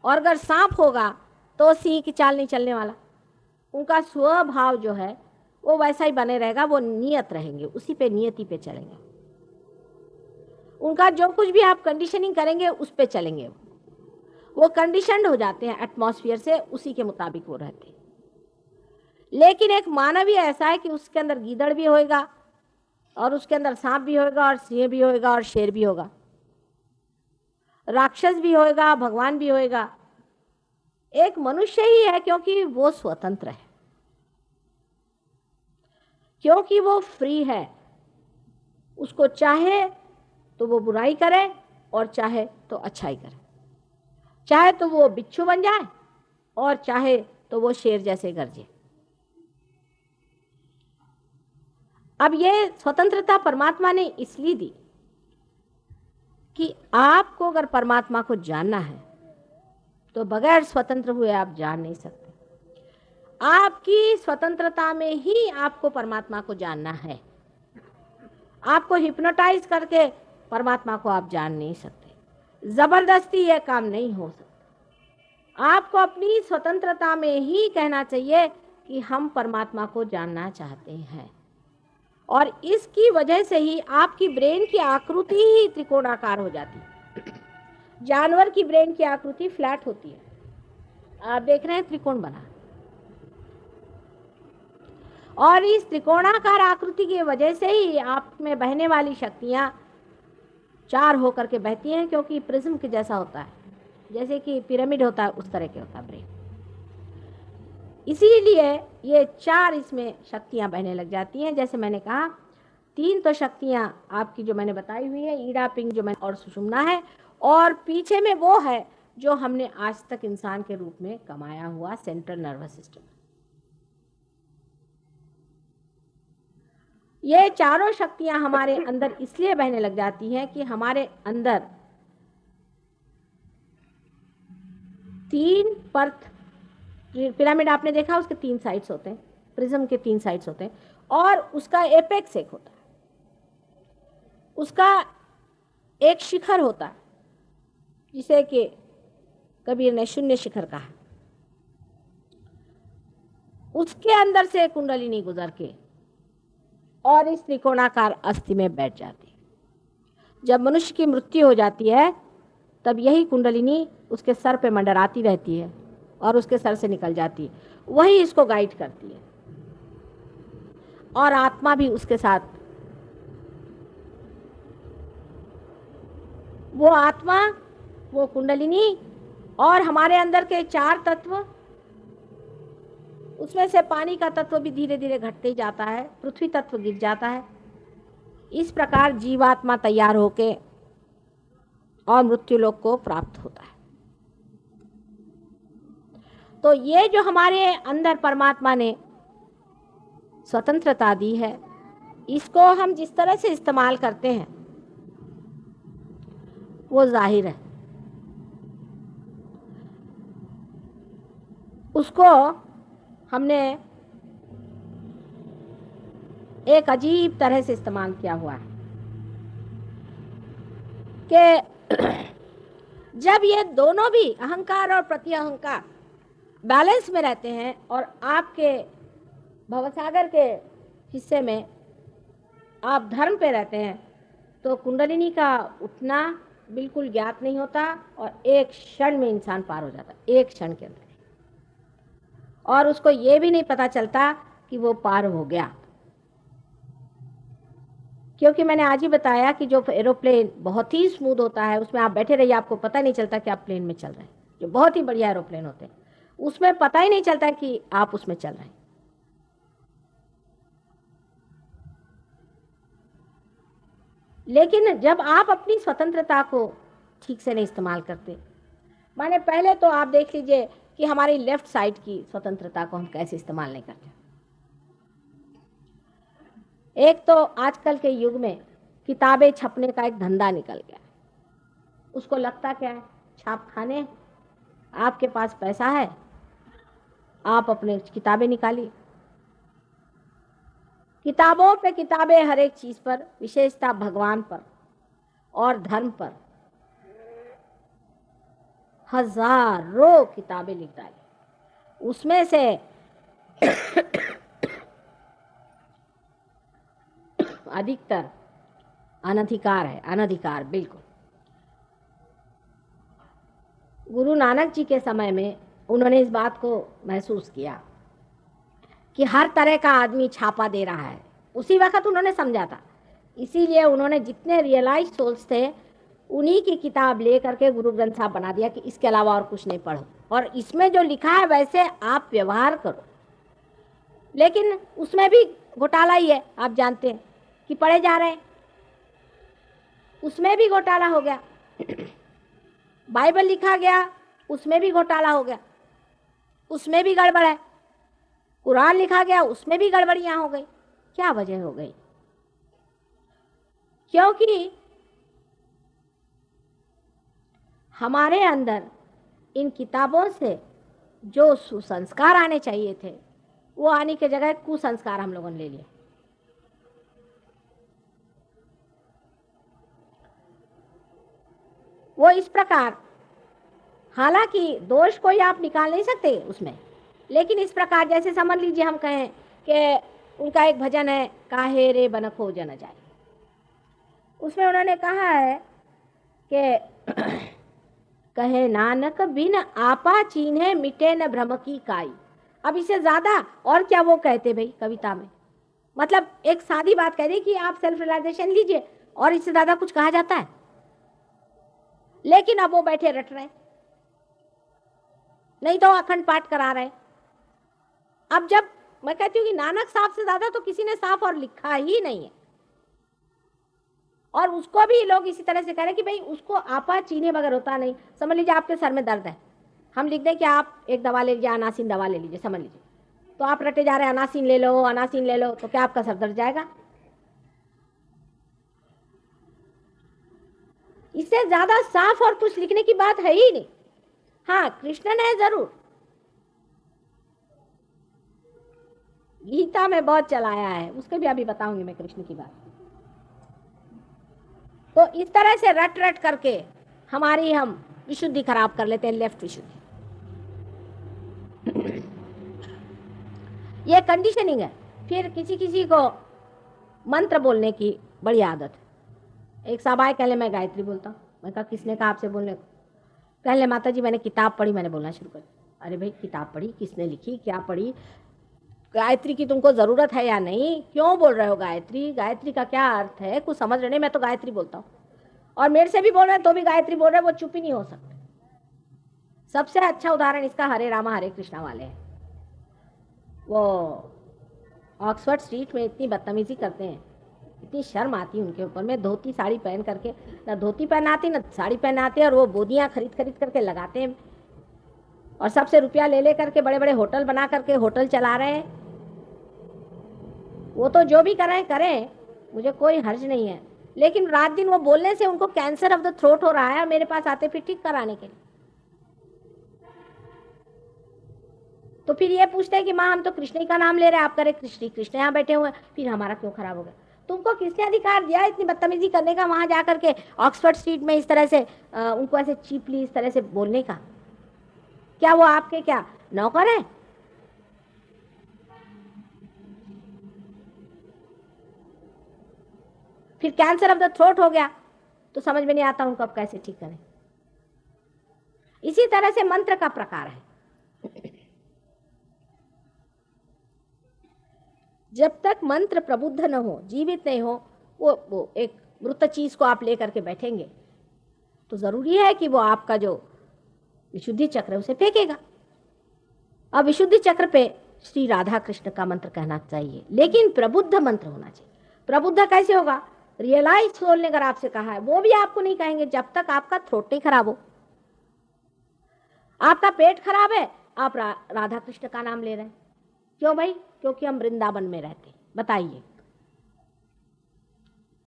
और अगर सांप होगा तो सिंह की चाल नहीं चलने वाला। उनका स्वभाव जो है वो वैसा ही बने रहेगा, वो नियत रहेंगे, उसी पे नियति पे चलेंगे। उनका जो कुछ भी आप कंडीशनिंग करेंगे उस पे चलेंगे। वो कंडीशनड हो जाते हैं एटमॉस्फेयर से, उसी के मुताबिक वो रहते हैं। लेकिन एक मानव ही ऐसा है कि उसके अंदर गीदड़ भी होएगा और उसके अंदर सांप भी होएगा और सिंह भी होएगा और शेर भी होगा, राक्षस भी होएगा, भगवान भी होएगा। एक मनुष्य ही है क्योंकि वो स्वतंत्र है, क्योंकि वो फ्री है। उसको चाहे तो वो बुराई करे और चाहे तो अच्छाई करे, चाहे तो वो बिच्छू बन जाए और चाहे तो वो शेर जैसे गरजे। अब ये स्वतंत्रता परमात्मा ने इसलिए दी कि आपको अगर परमात्मा को जानना है तो बगैर स्वतंत्र हुए आप जान नहीं सकते। आपकी स्वतंत्रता में ही आपको परमात्मा को जानना है। आपको हिप्नोटाइज करके परमात्मा को आप जान नहीं सकते, जबरदस्ती यह काम नहीं हो सकता। आपको अपनी स्वतंत्रता में ही कहना चाहिए कि हम परमात्मा को जानना चाहते हैं। और इसकी वजह से ही आपकी ब्रेन की आकृति ही त्रिकोणाकार हो जाती है। जानवर की ब्रेन की आकृति फ्लैट होती है, आप देख रहे हैं त्रिकोण बना। और इस त्रिकोणाकार आकृति की वजह से ही आप में बहने वाली शक्तियां चार होकर के बहती हैं, क्योंकि प्रिज्म के जैसा होता है, जैसे कि पिरामिड होता है उस तरह के होता है ब्रेन। इसीलिए ये चार इसमें शक्तियां बहने लग जाती हैं। जैसे मैंने कहा, तीन तो शक्तियां आपकी जो मैंने बताई हुई है, ईड़ा, पिंग जो मैंने और सुषुम्ना है, और पीछे में वो है जो हमने आज तक इंसान के रूप में कमाया हुआ सेंट्रल नर्वस सिस्टम। ये चारों शक्तियां हमारे अंदर इसलिए बहने लग जाती हैं कि हमारे अंदर तीन परत, पिरामिड आपने देखा उसके तीन साइड्स होते हैं, प्रिज्म के तीन साइड्स होते हैं, और उसका एपेक्स एक होता है, उसका एक शिखर होता है जिसे कि कबीर ने शून्य शिखर कहा। उसके अंदर से कुंडलिनी गुजर के और इस त्रिकोणाकार अस्थि में बैठ जाती है। जब मनुष्य की मृत्यु हो जाती है तब यही कुंडलिनी उसके सर पे मंडराती रहती है और उसके सर से निकल जाती है, वही इसको गाइड करती है। और आत्मा भी उसके साथ, वो आत्मा, वो कुंडलिनी और हमारे अंदर के चार तत्व, उसमें से पानी का तत्व भी धीरे धीरे घटते ही जाता है, पृथ्वी तत्व गिर जाता है। इस प्रकार जीवात्मा तैयार होके और मृत्यु लोक को प्राप्त होता है। तो ये जो हमारे अंदर परमात्मा ने स्वतंत्रता दी है, इसको हम जिस तरह से इस्तेमाल करते हैं वो जाहिर है। उसको हमने एक अजीब तरह से इस्तेमाल किया हुआ है कि जब ये दोनों भी अहंकार और प्रति अहंकार बैलेंस में रहते हैं और आपके भवसागर के हिस्से में आप धर्म पे रहते हैं, तो कुंडलिनी का उठना बिल्कुल ज्ञात नहीं होता और एक क्षण में इंसान पार हो जाता, एक क्षण के अंदर, और उसको ये भी नहीं पता चलता कि वो पार हो गया। क्योंकि मैंने आज ही बताया कि जो एरोप्लेन बहुत ही स्मूथ होता है, उसमें आप बैठे रहिए, आपको पता नहीं चलता कि आप प्लेन में चल रहे हैं। जो बहुत ही बढ़िया एरोप्लेन होते हैं उसमें पता ही नहीं चलता कि आप उसमें चल रहे हैं। लेकिन जब आप अपनी स्वतंत्रता को ठीक से नहीं इस्तेमाल करते, माने पहले तो आप देख लीजिए कि हमारी लेफ्ट साइड की स्वतंत्रता को हम कैसे इस्तेमाल नहीं करते। एक तो आजकल के युग में किताबें छपने का एक धंधा निकल गया। उसको लगता क्या है, छाप खाने, आपके पास पैसा है, आप अपने किताबें निकालिए। किताबों पे किताबें, हर एक चीज पर, विशेषता भगवान पर और धर्म पर। हजारों किताबें लिख डाली, उसमें से अधिकतर अनधिकार है, अनधिकार बिल्कुल। गुरु नानक जी के समय में उन्होंने इस बात को महसूस किया कि हर तरह का आदमी छापा दे रहा है। उसी वक्त उन्होंने समझा था, इसीलिए उन्होंने जितने रियलाइज सोल्स थे उन्हीं की किताब ले करके गुरु ग्रंथ साहब बना दिया कि इसके अलावा और कुछ नहीं पढ़ो, और इसमें जो लिखा है वैसे आप व्यवहार करो। लेकिन उसमें भी घोटाला ही है, आप जानते हैं कि पढ़े जा रहे हैं, उसमें भी घोटाला हो गया। बाइबल लिखा गया, उसमें भी घोटाला हो गया, उसमें भी गड़बड़ है। कुरान लिखा गया, उसमें भी गड़बड़ियां हो गई। क्या वजह हो गई? क्योंकि हमारे अंदर इन किताबों से जो सुसंस्कार आने चाहिए थे वो आने की जगह कुसंस्कार हम लोगों ने ले लिया। वो इस प्रकार, हालांकि दोष कोई आप निकाल नहीं सकते उसमें, लेकिन इस प्रकार जैसे समझ लीजिए हम कहें कि उनका एक भजन है, काहे रे बन खो जन जाए, उसमें उन्होंने कहा है कि कहे नानक बिन आपा चीन्हे मिटे न भ्रम की काई। अब इससे ज्यादा और क्या वो कहते भाई कविता में? मतलब एक सादी बात कह दी कि आप सेल्फ रियलाइजेशन लीजिए, और इससे ज्यादा कुछ कहा जाता है? लेकिन अब वो बैठे रट रहे, नहीं तो अखंड पाठ करा रहे। अब जब मैं कहती हूँ कि नानक साहब से ज्यादा तो किसी ने साफ और लिखा ही नहीं है, और उसको भी लोग इसी तरह से कह रहे कि भाई उसको आपा चीने बगैर होता नहीं। समझ लीजिए आपके सर में दर्द है, हम लिख दें कि आप एक दवा ले लीजिए, अनासिन दवा ले लीजिए, समझ लीजिए, तो आप रटे जा रहे हैं अनासिन ले लो, अनासिन ले लो, तो क्या आपका सर दर्द जाएगा? इससे ज्यादा साफ और कुछ लिखने की बात है ही नहीं। हाँ, कृष्ण ने जरूर गीता में बहुत चलाया है, उसके भी अभी बताऊंगी मैं कृष्ण की बात। तो इस तरह से रट रट करके हमारी हम विशुद्धि खराब कर लेते हैं, लेफ्ट विशुद्धि। ये कंडीशनिंग है। फिर किसी किसी को मंत्र बोलने की बड़ी आदत है। एक साहब आए, कहले मैं गायत्री बोलता हूँ। मैं कहा किसने कहा आपसे बोलने को? कहले माता जी मैंने किताब पढ़ी, मैंने बोलना शुरू कर। अरे भाई किताब पढ़ी, किसने लिखी, क्या पढ़ी? गायत्री की तुमको जरूरत है या नहीं? क्यों बोल रहे हो गायत्री? गायत्री का क्या अर्थ है? कुछ समझ रहे नहीं? मैं तो गायत्री बोलता हूँ, और मेरे से भी बोल रहे हैं तो भी गायत्री बोल रहे हैं, वो चुप ही नहीं हो सकते। सबसे अच्छा उदाहरण इसका हरे रामा हरे कृष्णा वाले हैं। वो ऑक्सफोर्ड स्ट्रीट में इतनी बदतमीजी करते हैं, इतनी शर्म आती है उनके ऊपर में, धोती साड़ी पहन करके, ना धोती पहनाती ना साड़ी पहनाते, और वो बोदियां खरीद खरीद करके लगाते हैं, और सबसे रुपया ले ले करके बड़े बड़े होटल बना करके होटल चला रहे हैं। वो तो जो भी करें करें, मुझे कोई हर्ज नहीं है, लेकिन रात दिन वो बोलने से उनको कैंसर ऑफ द थ्रोट हो रहा है, और मेरे पास आते फिर ठीक कराने के लिए। तो फिर ये पूछते हैं कि माँ हम तो कृष्ण का नाम ले रहे हैं, आप करे कृष्ण कृष्ण यहाँ बैठे हुए हैं, फिर हमारा क्यों खराब हो गया? तुमको किसने अधिकार दिया इतनी बदतमीजी करने का, वहां जाकर के ऑक्सफोर्ड स्ट्रीट में इस तरह से उनको ऐसे चीपली इस तरह से बोलने का? क्या वो आपके क्या नौकर है? फिर कैंसर ऑफ द थ्रोट हो गया तो समझ में नहीं आता उनको अब कैसे ठीक करें। इसी तरह से मंत्र का प्रकार है। जब तक मंत्र प्रबुद्ध न हो, जीवित नहीं हो, वो एक मृत चीज को आप लेकर के बैठेंगे तो जरूरी है कि वो आपका जो विशुद्धि चक्र है उसे फेंकेगा। अब विशुद्धि चक्र पे श्री राधा कृष्ण का मंत्र कहना चाहिए, लेकिन प्रबुद्ध मंत्र होना चाहिए। प्रबुद्ध कैसे होगा? रियलाइज सोल ने अगर आपसे कहा है, वो भी आपको नहीं कहेंगे जब तक आपका थ्रोट नहीं खराब हो। आपका पेट खराब है, आप राधा कृष्ण का नाम ले रहे हैं, क्यों भाई? क्योंकि हम वृंदावन में रहते हैं। बताइए,